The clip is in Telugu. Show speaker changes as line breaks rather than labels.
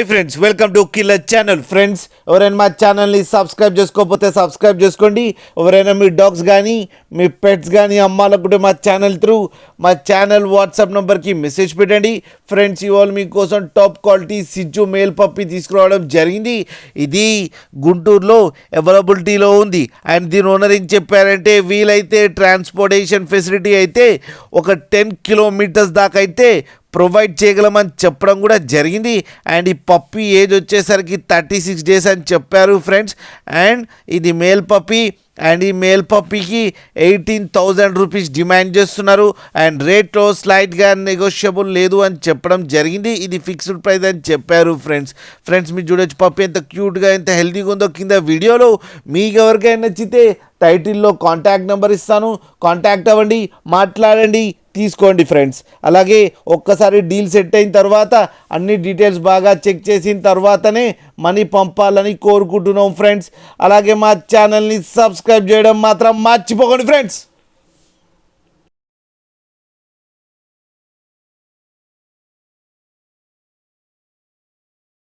Hi friends, welcome to killer channel. Friends, ఎవరైనా మా ఛానల్ని సబ్స్క్రైబ్ చేసుకోకపోతే సబ్స్క్రైబ్ చేసుకోండి. ఎవరైనా మీ డాగ్స్ కానీ మీ పెట్స్ కానీ అమ్మాలనుకుంటే మా ఛానల్ వాట్సాప్ నెంబర్కి మెసేజ్ పెట్టండి. ఫ్రెండ్స్, ఇవాళ మీకోసం టాప్ క్వాలిటీ సిజ్జు మేల్ పప్పి తీసుకురావడం జరిగింది. ఇది గుంటూరులో అవైలబిలిటీలో ఉంది. అండ్ దీని ఓనర్ ఏం చెప్పారంటే, వీలైతే ట్రాన్స్పోర్టేషన్ ఫెసిలిటీ అయితే ఒక 10 కిలోమీటర్స్ దాకా అయితే ప్రొవైడ్ చేయగలమని చెప్పడం కూడా జరిగింది. అండ్ ఈ పప్పి ఏజ్ వచ్చేసరికి 36 డేస్ అని చెప్పారు ఫ్రెండ్స్. అండ్ ఇది మేల్ పప్పి. అండ్ ఈ మేల్ పప్పీకి 18,000 రూపీస్ డిమాండ్ చేస్తున్నారు. అండ్ రేట్ స్లైట్గా నెగోషియబుల్ లేదు అని చెప్పడం జరిగింది. ఇది ఫిక్స్డ్ ప్రైస్ అని చెప్పారు ఫ్రెండ్స్ మీరు చూడొచ్చు పప్పి ఎంత క్యూట్గా ఎంత హెల్తీగా ఉందో. కింద వీడియోలో మీకు ఎవరికైనా నచ్చితే టైటిల్లో కాంటాక్ట్ నెంబర్ ఇస్తాను, కాంటాక్ట్ అవ్వండి, మాట్లాడండి, తీసుకోండి ఫ్రెండ్స్. అలాగే ఒక్కసారి డీల్ సెట్ అయిన తర్వాత అన్ని డీటెయిల్స్ బాగా చెక్ చేసిన తర్వాతనే మనీ పంపాలని కోరుకుంటున్నాం ఫ్రెండ్స్. అలాగే మా ఛానల్ని సబ్స్క్రైబ్ చేయడం మాత్రం మర్చిపోకండి ఫ్రెండ్స్.